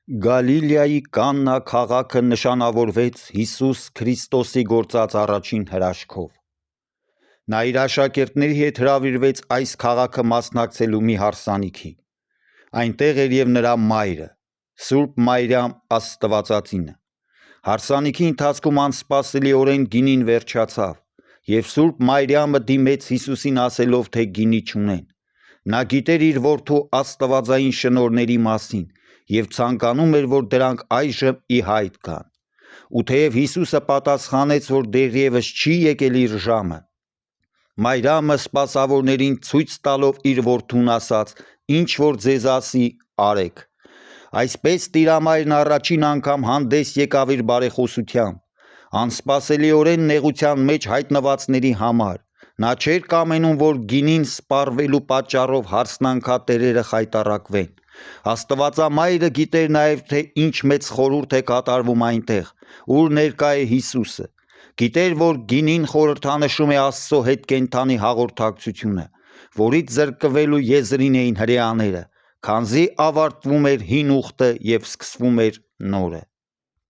Գալիլեայի Կաննա քաղաքը նշանավորվեց Հիսուս Քրիստոսի գործած առաջին հրաշքով։ Նա իր աշակերտների հետ հրավիրվեց այս քաղաքը մասնակցելու մի հարսանիքի։ Այնտեղ էր և նրա մայրը, Սուրբ Մարիամ Աստվածածինը։ Հարսանիքի ընթացքում անսպասելիորեն գինին վերջացավ, և Սուրբ Մարիամը դիմեց Հիսուսին ասելով, թե գինի չունեն։ Նա գիտեր իր որդու աստվածային շնորհների մասին և ցանկանում էր, որ դրանք այժմ ի հայտ գան։ Ու թեև Հիսուսը պատասխանեց, որ դեռևս չի եկել իր ժամը, Մարիամը սպասավորներին ցույց տալով իր որդուն ասաց. «Ինչ որ ձեզ ասի, արեք»։ Այսպես Տիրամայրն առաջին անգամ հանդես եկավ իր բարեխոսությամբ, անսպասելիորեն նեղության մեջ հայտնվածների համար։ Նա չէր կամենում, որ գինին սպառվելու պատճառով հարսնանքատերերը խայտառակվեն։ Աստվածամայրը գիտեր նաև, թե ինչ մեծ խորհուրդ է կատարվում այնտեղ, ուր ներկա է Հիսուսը։ Գիտեր, որ գինին խորհրդանշում է Աստծո հետ կենդանի հաղորդակցությունը, որից զրկվելու եզրին էին հրեաները, քանզի ավարտվում էր հին ուխտը և սկսվում էր նորը։